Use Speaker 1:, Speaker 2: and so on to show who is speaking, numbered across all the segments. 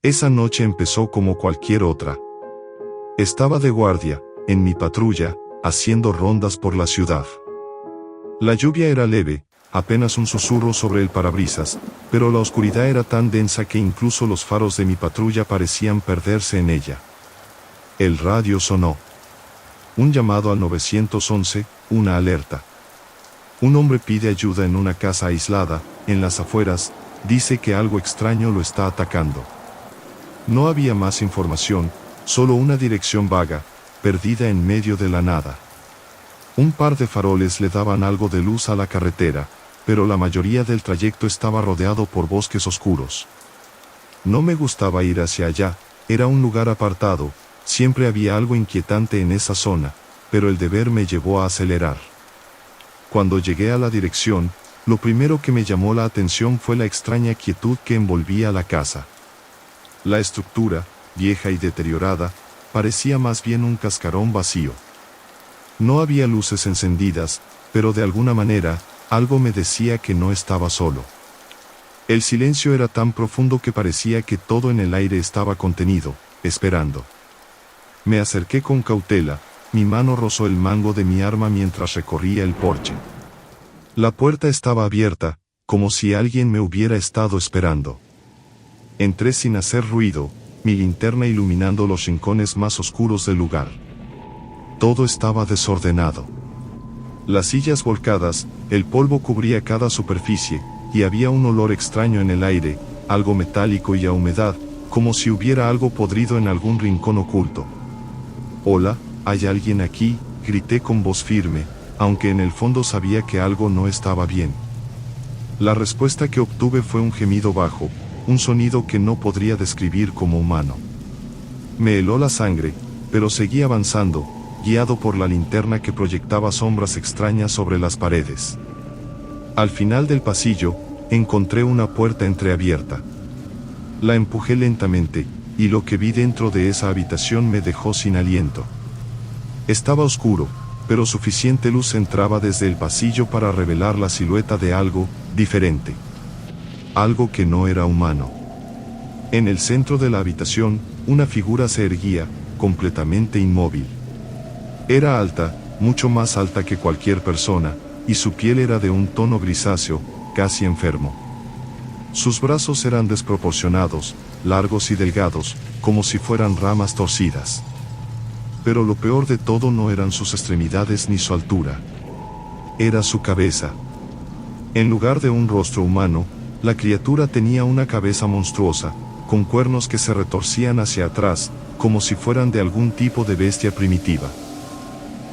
Speaker 1: Esa noche empezó como cualquier otra. Estaba de guardia, en mi patrulla, haciendo rondas por la ciudad. La lluvia era leve, apenas un susurro sobre el parabrisas, pero la oscuridad era tan densa que incluso los faros de mi patrulla parecían perderse en ella. El radio sonó. Un llamado al 911, una alerta. Un hombre pide ayuda en una casa aislada, en las afueras, dice que algo extraño lo está atacando. No había más información, solo una dirección vaga, perdida en medio de la nada. Un par de faroles le daban algo de luz a la carretera, pero la mayoría del trayecto estaba rodeado por bosques oscuros. No me gustaba ir hacia allá, era un lugar apartado, siempre había algo inquietante en esa zona, pero el deber me llevó a acelerar. Cuando llegué a la dirección, lo primero que me llamó la atención fue la extraña quietud que envolvía la casa. La estructura, vieja y deteriorada, parecía más bien un cascarón vacío. No había luces encendidas, pero de alguna manera, algo me decía que no estaba solo. El silencio era tan profundo que parecía que todo en el aire estaba contenido, esperando. Me acerqué con cautela, mi mano rozó el mango de mi arma mientras recorría el porche. La puerta estaba abierta, como si alguien me hubiera estado esperando. Entré sin hacer ruido, mi linterna iluminando los rincones más oscuros del lugar. Todo estaba desordenado. Las sillas volcadas, el polvo cubría cada superficie, y había un olor extraño en el aire, algo metálico y a humedad, como si hubiera algo podrido en algún rincón oculto. «Hola, ¿hay alguien aquí?», grité con voz firme, aunque en el fondo sabía que algo no estaba bien. La respuesta que obtuve fue un gemido bajo, un sonido que no podría describir como humano. Me heló la sangre, pero seguí avanzando, guiado por la linterna que proyectaba sombras extrañas sobre las paredes. Al final del pasillo, encontré una puerta entreabierta. La empujé lentamente, y lo que vi dentro de esa habitación me dejó sin aliento. Estaba oscuro, pero suficiente luz entraba desde el pasillo para revelar la silueta de algo diferente. Algo que no era humano. En el centro de la habitación, una figura se erguía, completamente inmóvil. Era alta, mucho más alta que cualquier persona, y su piel era de un tono grisáceo, casi enfermo. Sus brazos eran desproporcionados, largos y delgados, como si fueran ramas torcidas. Pero lo peor de todo no eran sus extremidades ni su altura. Era su cabeza. En lugar de un rostro humano, la criatura tenía una cabeza monstruosa, con cuernos que se retorcían hacia atrás, como si fueran de algún tipo de bestia primitiva.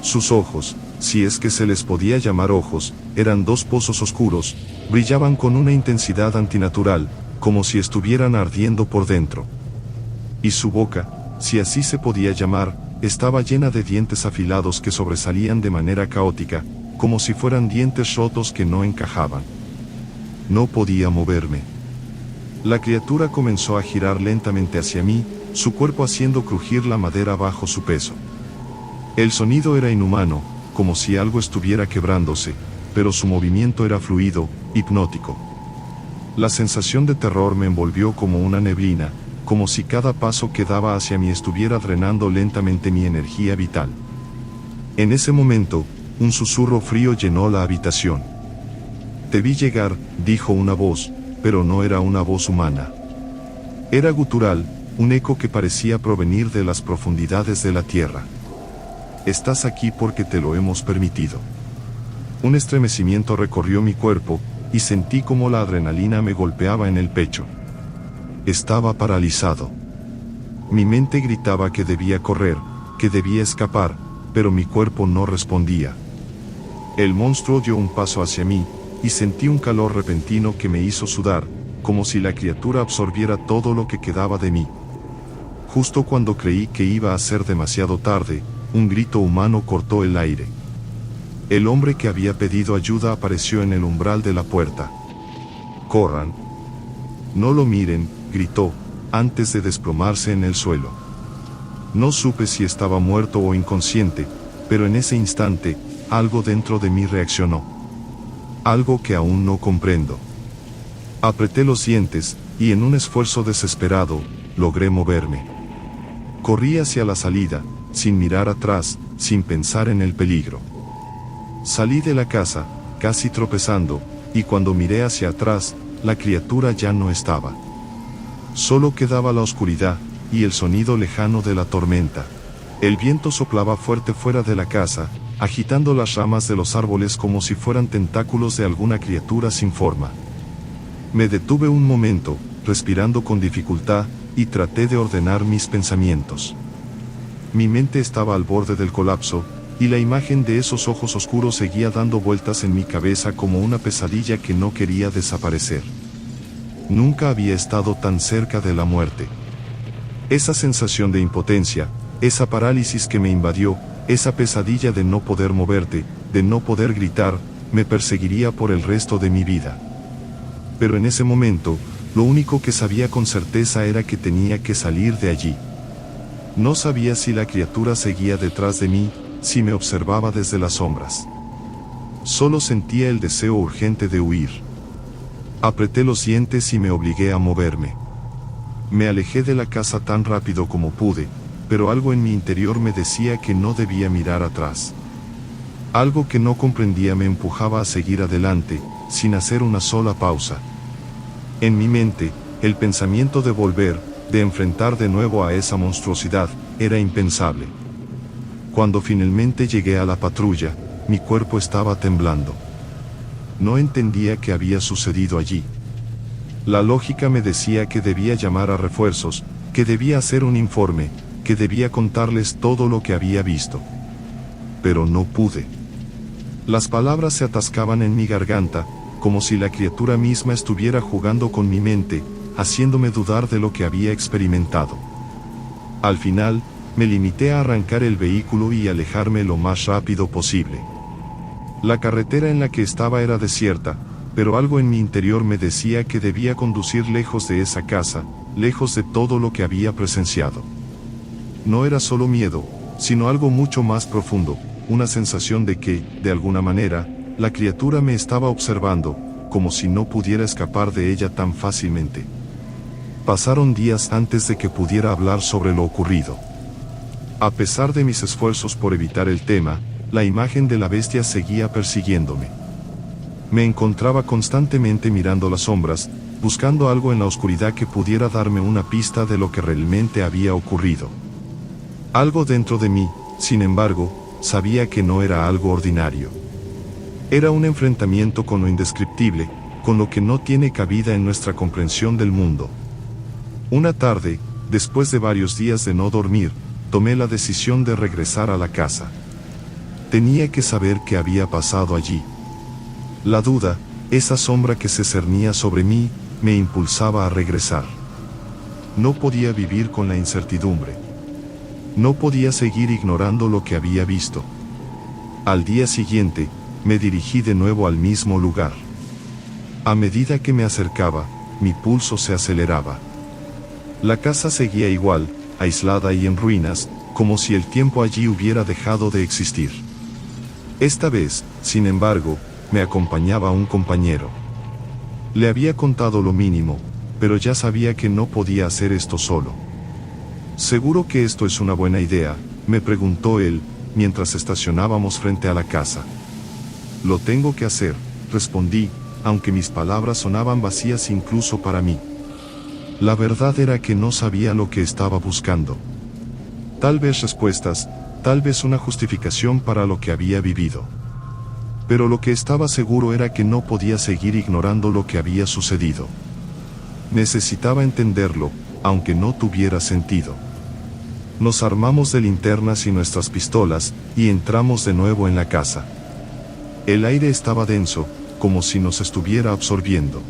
Speaker 1: Sus ojos, si es que se les podía llamar ojos, eran dos pozos oscuros, brillaban con una intensidad antinatural, como si estuvieran ardiendo por dentro. Y su boca, si así se podía llamar, estaba llena de dientes afilados que sobresalían de manera caótica, como si fueran dientes rotos que no encajaban. No podía moverme. La criatura comenzó a girar lentamente hacia mí, su cuerpo haciendo crujir la madera bajo su peso. El sonido era inhumano, como si algo estuviera quebrándose, pero su movimiento era fluido, hipnótico. La sensación de terror me envolvió como una neblina, como si cada paso que daba hacia mí estuviera drenando lentamente mi energía vital. En ese momento, un susurro frío llenó la habitación. «Te vi llegar», dijo una voz, pero no era una voz humana. Era gutural, un eco que parecía provenir de las profundidades de la tierra. «Estás aquí porque te lo hemos permitido». Un estremecimiento recorrió mi cuerpo, y sentí como la adrenalina me golpeaba en el pecho. Estaba paralizado. Mi mente gritaba que debía correr, que debía escapar, pero mi cuerpo no respondía. El monstruo dio un paso hacia mí, y sentí un calor repentino que me hizo sudar, como si la criatura absorbiera todo lo que quedaba de mí. Justo cuando creí que iba a ser demasiado tarde, un grito humano cortó el aire. El hombre que había pedido ayuda apareció en el umbral de la puerta. «Corran. No lo miren», gritó, antes de desplomarse en el suelo. No supe si estaba muerto o inconsciente, pero en ese instante, algo dentro de mí reaccionó. Algo que aún no comprendo. Apreté los dientes, y en un esfuerzo desesperado, logré moverme. Corrí hacia la salida, sin mirar atrás, sin pensar en el peligro. Salí de la casa, casi tropezando, y cuando miré hacia atrás, la criatura ya no estaba. Solo quedaba la oscuridad, y el sonido lejano de la tormenta. El viento soplaba fuerte fuera de la casa, agitando las ramas de los árboles como si fueran tentáculos de alguna criatura sin forma. Me detuve un momento, respirando con dificultad, y traté de ordenar mis pensamientos. Mi mente estaba al borde del colapso, y la imagen de esos ojos oscuros seguía dando vueltas en mi cabeza como una pesadilla que no quería desaparecer. Nunca había estado tan cerca de la muerte. Esa sensación de impotencia, esa parálisis que me invadió, esa pesadilla de no poder moverte, de no poder gritar, me perseguiría por el resto de mi vida. Pero en ese momento, lo único que sabía con certeza era que tenía que salir de allí. No sabía si la criatura seguía detrás de mí, si me observaba desde las sombras. Solo sentía el deseo urgente de huir. Apreté los dientes y me obligué a moverme. Me alejé de la casa tan rápido como pude, pero algo en mi interior me decía que no debía mirar atrás. Algo que no comprendía me empujaba a seguir adelante, sin hacer una sola pausa. En mi mente, el pensamiento de volver, de enfrentar de nuevo a esa monstruosidad, era impensable. Cuando finalmente llegué a la patrulla, mi cuerpo estaba temblando. No entendía qué había sucedido allí. La lógica me decía que debía llamar a refuerzos, que debía hacer un informe, que debía contarles todo lo que había visto. Pero no pude. Las palabras se atascaban en mi garganta, como si la criatura misma estuviera jugando con mi mente, haciéndome dudar de lo que había experimentado. Al final, me limité a arrancar el vehículo y alejarme lo más rápido posible. La carretera en la que estaba era desierta, pero algo en mi interior me decía que debía conducir lejos de esa casa, lejos de todo lo que había presenciado. No era solo miedo, sino algo mucho más profundo, una sensación de que, de alguna manera, la criatura me estaba observando, como si no pudiera escapar de ella tan fácilmente. Pasaron días antes de que pudiera hablar sobre lo ocurrido. A pesar de mis esfuerzos por evitar el tema, la imagen de la bestia seguía persiguiéndome. Me encontraba constantemente mirando las sombras, buscando algo en la oscuridad que pudiera darme una pista de lo que realmente había ocurrido. Algo dentro de mí, sin embargo, sabía que no era algo ordinario. Era un enfrentamiento con lo indescriptible, con lo que no tiene cabida en nuestra comprensión del mundo. Una tarde, después de varios días de no dormir, tomé la decisión de regresar a la casa. Tenía que saber qué había pasado allí. La duda, esa sombra que se cernía sobre mí, me impulsaba a regresar. No podía vivir con la incertidumbre. No podía seguir ignorando lo que había visto. Al día siguiente, me dirigí de nuevo al mismo lugar. A medida que me acercaba, mi pulso se aceleraba. La casa seguía igual, aislada y en ruinas, como si el tiempo allí hubiera dejado de existir. Esta vez, sin embargo, me acompañaba un compañero. Le había contado lo mínimo, pero ya sabía que no podía hacer esto solo. ¿Seguro que esto es una buena idea?, me preguntó él, mientras estacionábamos frente a la casa. Lo tengo que hacer, respondí, aunque mis palabras sonaban vacías incluso para mí. La verdad era que no sabía lo que estaba buscando. Tal vez respuestas, tal vez una justificación para lo que había vivido. Pero lo que estaba seguro era que no podía seguir ignorando lo que había sucedido. Necesitaba entenderlo, aunque no tuviera sentido. Nos armamos de linternas y nuestras pistolas, y entramos de nuevo en la casa. El aire estaba denso, como si nos estuviera absorbiendo.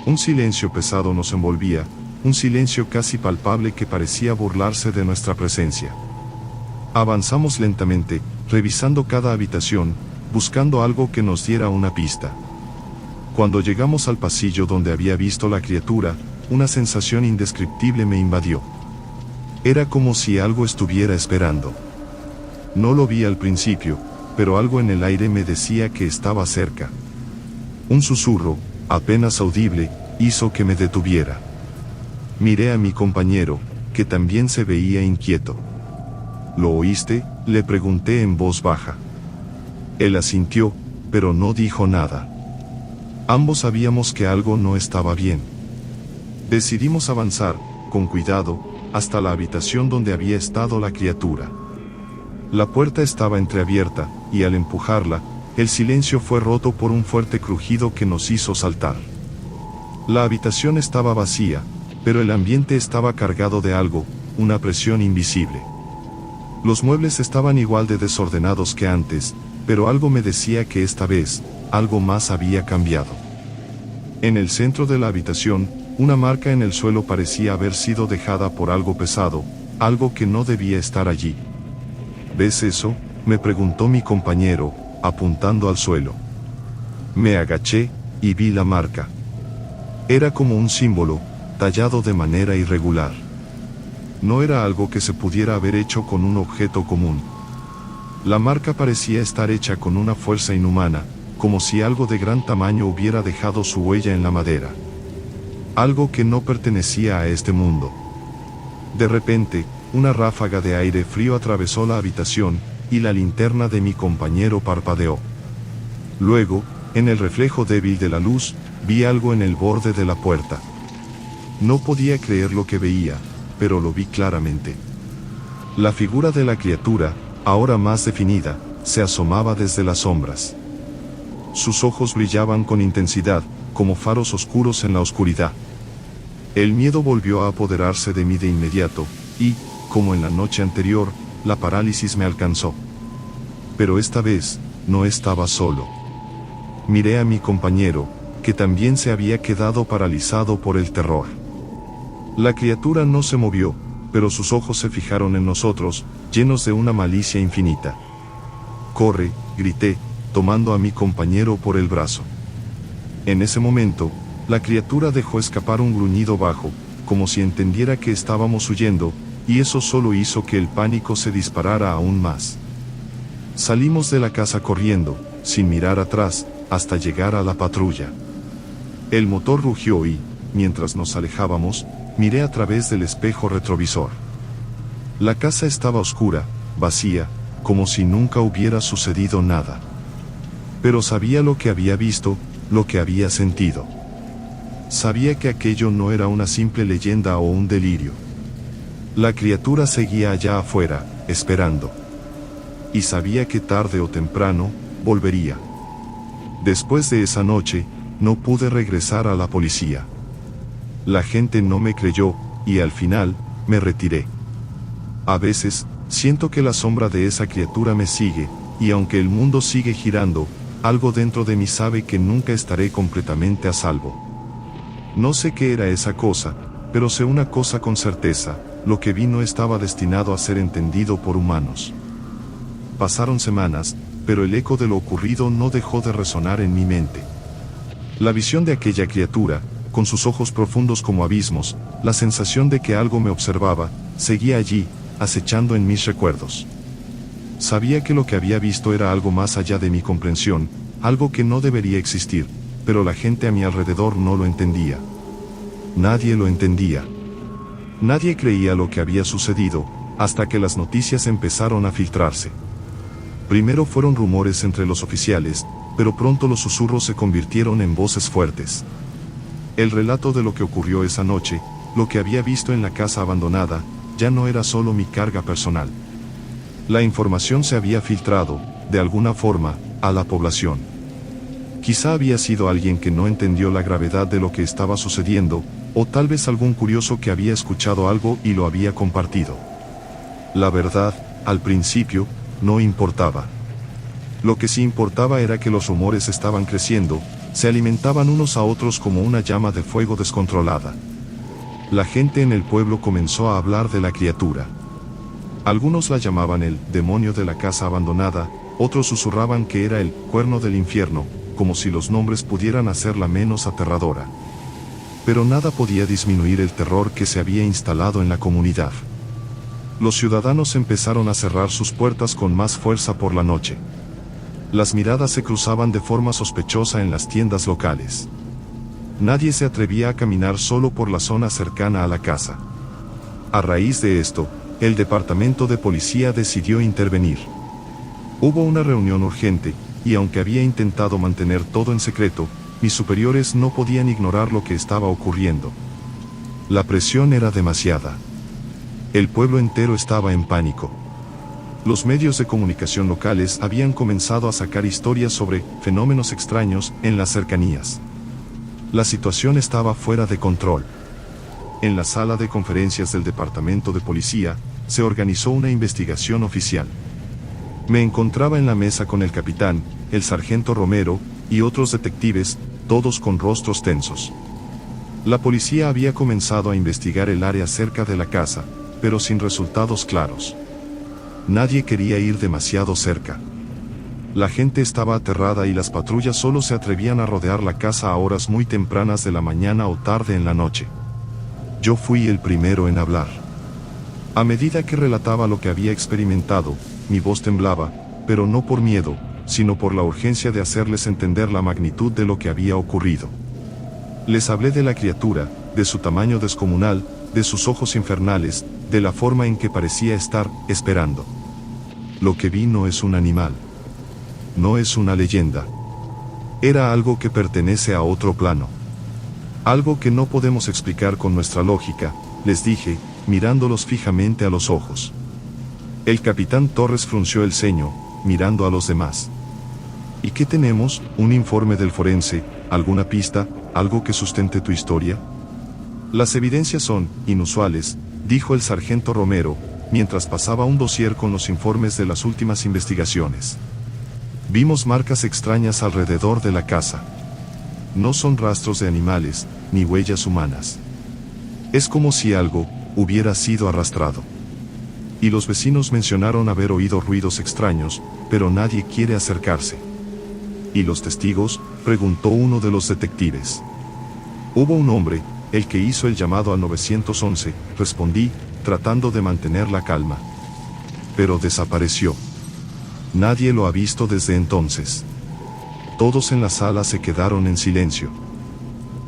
Speaker 1: Un silencio pesado nos envolvía, un silencio casi palpable que parecía burlarse de nuestra presencia. Avanzamos lentamente, revisando cada habitación, buscando algo que nos diera una pista. Cuando llegamos al pasillo donde había visto la criatura, una sensación indescriptible me invadió. Era como si algo estuviera esperando. No lo vi al principio, pero algo en el aire me decía que estaba cerca. Un susurro, apenas audible, hizo que me detuviera. Miré a mi compañero, que también se veía inquieto. ¿Lo oíste?, le pregunté en voz baja. Él asintió, pero no dijo nada. Ambos sabíamos que algo no estaba bien. Decidimos avanzar, con cuidado, hasta la habitación donde había estado la criatura. La puerta estaba entreabierta, y al empujarla, el silencio fue roto por un fuerte crujido que nos hizo saltar. La habitación estaba vacía, pero el ambiente estaba cargado de algo, una presión invisible. Los muebles estaban igual de desordenados que antes, pero algo me decía que esta vez, algo más había cambiado. En el centro de la habitación, una marca en el suelo parecía haber sido dejada por algo pesado, algo que no debía estar allí. ¿Ves eso?, me preguntó mi compañero, apuntando al suelo. Me agaché, y vi la marca. Era como un símbolo, tallado de manera irregular. No era algo que se pudiera haber hecho con un objeto común. La marca parecía estar hecha con una fuerza inhumana, como si algo de gran tamaño hubiera dejado su huella en la madera. Algo que no pertenecía a este mundo. De repente, una ráfaga de aire frío atravesó la habitación, y la linterna de mi compañero parpadeó. Luego, en el reflejo débil de la luz, vi algo en el borde de la puerta. No podía creer lo que veía, pero lo vi claramente. La figura de la criatura, ahora más definida, se asomaba desde las sombras. Sus ojos brillaban con intensidad, como faros oscuros en la oscuridad. El miedo volvió a apoderarse de mí de inmediato, y, como en la noche anterior, la parálisis me alcanzó. Pero esta vez, no estaba solo. Miré a mi compañero, que también se había quedado paralizado por el terror. La criatura no se movió, pero sus ojos se fijaron en nosotros, llenos de una malicia infinita. «¡Corre!», grité, tomando a mi compañero por el brazo. En ese momento, la criatura dejó escapar un gruñido bajo, como si entendiera que estábamos huyendo, y eso solo hizo que el pánico se disparara aún más. Salimos de la casa corriendo, sin mirar atrás, hasta llegar a la patrulla. El motor rugió y, mientras nos alejábamos, miré a través del espejo retrovisor. La casa estaba oscura, vacía, como si nunca hubiera sucedido nada. Pero sabía lo que había visto, lo que había sentido. Sabía que aquello no era una simple leyenda o un delirio. La criatura seguía allá afuera, esperando. Y sabía que tarde o temprano, volvería. Después de esa noche, no pude regresar a la policía. La gente no me creyó, y al final, me retiré. A veces, siento que la sombra de esa criatura me sigue, y aunque el mundo sigue girando, algo dentro de mí sabe que nunca estaré completamente a salvo. No sé qué era esa cosa, pero sé una cosa con certeza: lo que vi no estaba destinado a ser entendido por humanos. Pasaron semanas, pero el eco de lo ocurrido no dejó de resonar en mi mente. La visión de aquella criatura, con sus ojos profundos como abismos, la sensación de que algo me observaba, seguía allí, acechando en mis recuerdos. Sabía que lo que había visto era algo más allá de mi comprensión, algo que no debería existir, pero la gente a mi alrededor no lo entendía. Nadie lo entendía. Nadie creía lo que había sucedido, hasta que las noticias empezaron a filtrarse. Primero fueron rumores entre los oficiales, pero pronto los susurros se convirtieron en voces fuertes. El relato de lo que ocurrió esa noche, lo que había visto en la casa abandonada, ya no era solo mi carga personal. La información se había filtrado, de alguna forma, a la población. Quizá había sido alguien que no entendió la gravedad de lo que estaba sucediendo, o tal vez algún curioso que había escuchado algo y lo había compartido. La verdad, al principio, no importaba. Lo que sí importaba era que los rumores estaban creciendo, se alimentaban unos a otros como una llama de fuego descontrolada. La gente en el pueblo comenzó a hablar de la criatura. Algunos la llamaban el demonio de la casa abandonada, otros susurraban que era el cuerno del infierno, como si los nombres pudieran hacerla menos aterradora. Pero nada podía disminuir el terror que se había instalado en la comunidad. Los ciudadanos empezaron a cerrar sus puertas con más fuerza por la noche. Las miradas se cruzaban de forma sospechosa en las tiendas locales. Nadie se atrevía a caminar solo por la zona cercana a la casa. A raíz de esto, el departamento de policía decidió intervenir. Hubo una reunión urgente, y aunque había intentado mantener todo en secreto, mis superiores no podían ignorar lo que estaba ocurriendo. La presión era demasiada. El pueblo entero estaba en pánico. Los medios de comunicación locales habían comenzado a sacar historias sobre fenómenos extraños en las cercanías. La situación estaba fuera de control. En la sala de conferencias del departamento de policía, se organizó una investigación oficial. Me encontraba en la mesa con el capitán, el sargento Romero, y otros detectives, todos con rostros tensos. La policía había comenzado a investigar el área cerca de la casa, pero sin resultados claros. Nadie quería ir demasiado cerca. La gente estaba aterrada y las patrullas solo se atrevían a rodear la casa a horas muy tempranas de la mañana o tarde en la noche. Yo fui el primero en hablar. A medida que relataba lo que había experimentado, mi voz temblaba, pero no por miedo, sino por la urgencia de hacerles entender la magnitud de lo que había ocurrido. Les hablé de la criatura, de su tamaño descomunal, de sus ojos infernales, de la forma en que parecía estar esperando. Lo que vi no es un animal. No es una leyenda. Era algo que pertenece a otro plano. Algo que no podemos explicar con nuestra lógica, les dije, mirándolos fijamente a los ojos. El capitán Torres frunció el ceño, mirando a los demás. ¿Y qué tenemos? ¿Un informe del forense? ¿Alguna pista? ¿Algo que sustente tu historia? Las evidencias son inusuales, dijo el sargento Romero, mientras pasaba un dossier con los informes de las últimas investigaciones. Vimos marcas extrañas alrededor de la casa. No son rastros de animales, ni huellas humanas. Es como si algo hubiera sido arrastrado. Y los vecinos mencionaron haber oído ruidos extraños, pero nadie quiere acercarse. ¿Y los testigos?, preguntó uno de los detectives. Hubo un hombre, el que hizo el llamado al 911, respondí, tratando de mantener la calma. Pero desapareció. Nadie lo ha visto desde entonces. Todos en la sala se quedaron en silencio.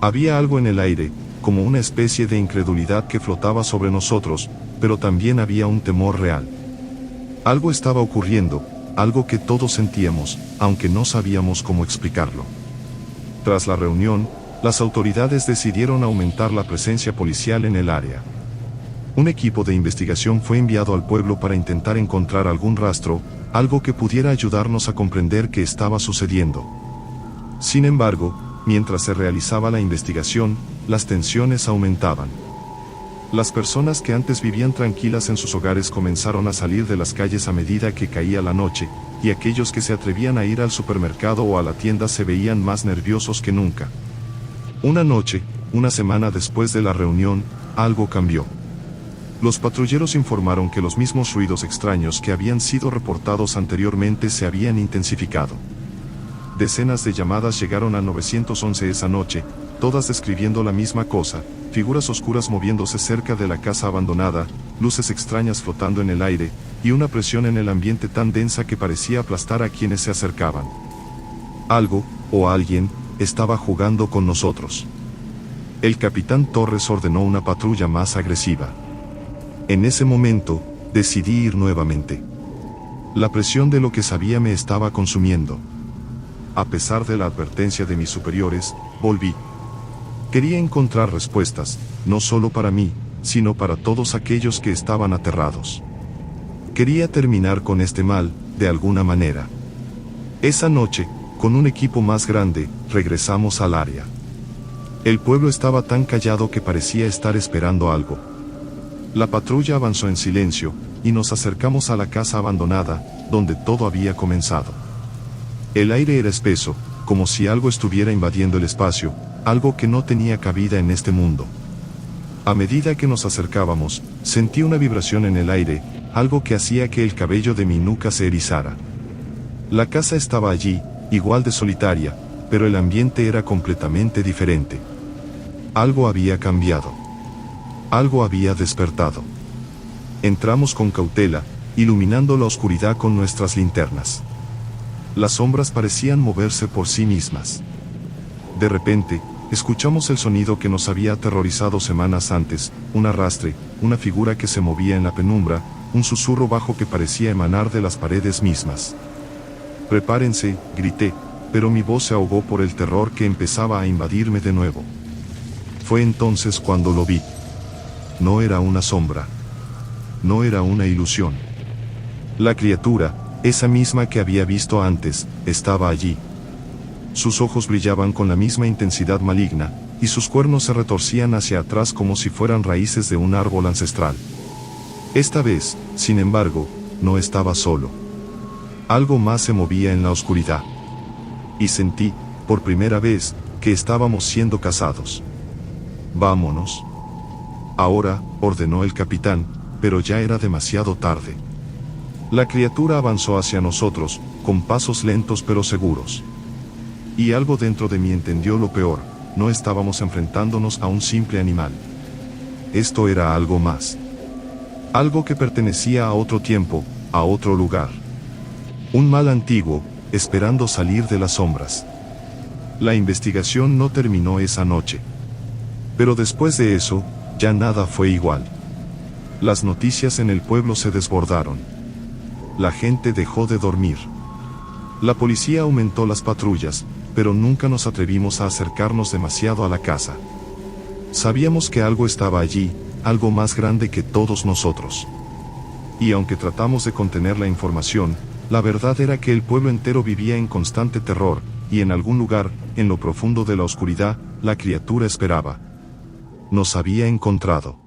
Speaker 1: Había algo en el aire, como una especie de incredulidad que flotaba sobre nosotros, pero también había un temor real. Algo estaba ocurriendo, algo que todos sentíamos, aunque no sabíamos cómo explicarlo. Tras la reunión, las autoridades decidieron aumentar la presencia policial en el área. Un equipo de investigación fue enviado al pueblo para intentar encontrar algún rastro, algo que pudiera ayudarnos a comprender qué estaba sucediendo. Sin embargo, mientras se realizaba la investigación, las tensiones aumentaban. Las personas que antes vivían tranquilas en sus hogares comenzaron a salir de las calles a medida que caía la noche, y aquellos que se atrevían a ir al supermercado o a la tienda se veían más nerviosos que nunca. Una noche, una semana después de la reunión, algo cambió. Los patrulleros informaron que los mismos ruidos extraños que habían sido reportados anteriormente se habían intensificado. Decenas de llamadas llegaron al 911 esa noche, todas describiendo la misma cosa: figuras oscuras moviéndose cerca de la casa abandonada, luces extrañas flotando en el aire, y una presión en el ambiente tan densa que parecía aplastar a quienes se acercaban. Algo, o alguien, estaba jugando con nosotros. El capitán Torres ordenó una patrulla más agresiva. En ese momento, decidí ir nuevamente. La presión de lo que sabía me estaba consumiendo. A pesar de la advertencia de mis superiores, volví. Quería encontrar respuestas, no solo para mí, sino para todos aquellos que estaban aterrados. Quería terminar con este mal, de alguna manera. Esa noche, con un equipo más grande, regresamos al área. El pueblo estaba tan callado que parecía estar esperando algo. La patrulla avanzó en silencio, y nos acercamos a la casa abandonada, donde todo había comenzado. El aire era espeso, como si algo estuviera invadiendo el espacio, algo que no tenía cabida en este mundo. A medida que nos acercábamos, sentí una vibración en el aire, algo que hacía que el cabello de mi nuca se erizara. La casa estaba allí, igual de solitaria, pero el ambiente era completamente diferente. Algo había cambiado. Algo había despertado. Entramos con cautela, iluminando la oscuridad con nuestras linternas. Las sombras parecían moverse por sí mismas. De repente, Escuchamos el sonido que nos había aterrorizado semanas antes, un arrastre, una figura que se movía en la penumbra, un susurro bajo que parecía emanar de las paredes mismas. «Prepárense», grité, pero mi voz se ahogó por el terror que empezaba a invadirme de nuevo. Fue entonces cuando lo vi. No era una sombra. No era una ilusión. La criatura, esa misma que había visto antes, estaba allí. Sus ojos brillaban con la misma intensidad maligna, y sus cuernos se retorcían hacia atrás como si fueran raíces de un árbol ancestral. Esta vez, sin embargo, no estaba solo. Algo más se movía en la oscuridad. Y sentí, por primera vez, que estábamos siendo cazados. «Vámonos». «Ahora», ordenó el capitán, pero ya era demasiado tarde. La criatura avanzó hacia nosotros, con pasos lentos pero seguros. Y algo dentro de mí entendió lo peor: no estábamos enfrentándonos a un simple animal. Esto era algo más. Algo que pertenecía a otro tiempo, a otro lugar. Un mal antiguo, esperando salir de las sombras. La investigación no terminó esa noche. Pero después de eso, ya nada fue igual. Las noticias en el pueblo se desbordaron. La gente dejó de dormir. La policía aumentó las patrullas, pero nunca nos atrevimos a acercarnos demasiado a la casa. Sabíamos que algo estaba allí, algo más grande que todos nosotros. Y aunque tratamos de contener la información, la verdad era que el pueblo entero vivía en constante terror, y en algún lugar, en lo profundo de la oscuridad, la criatura esperaba. Nos había encontrado.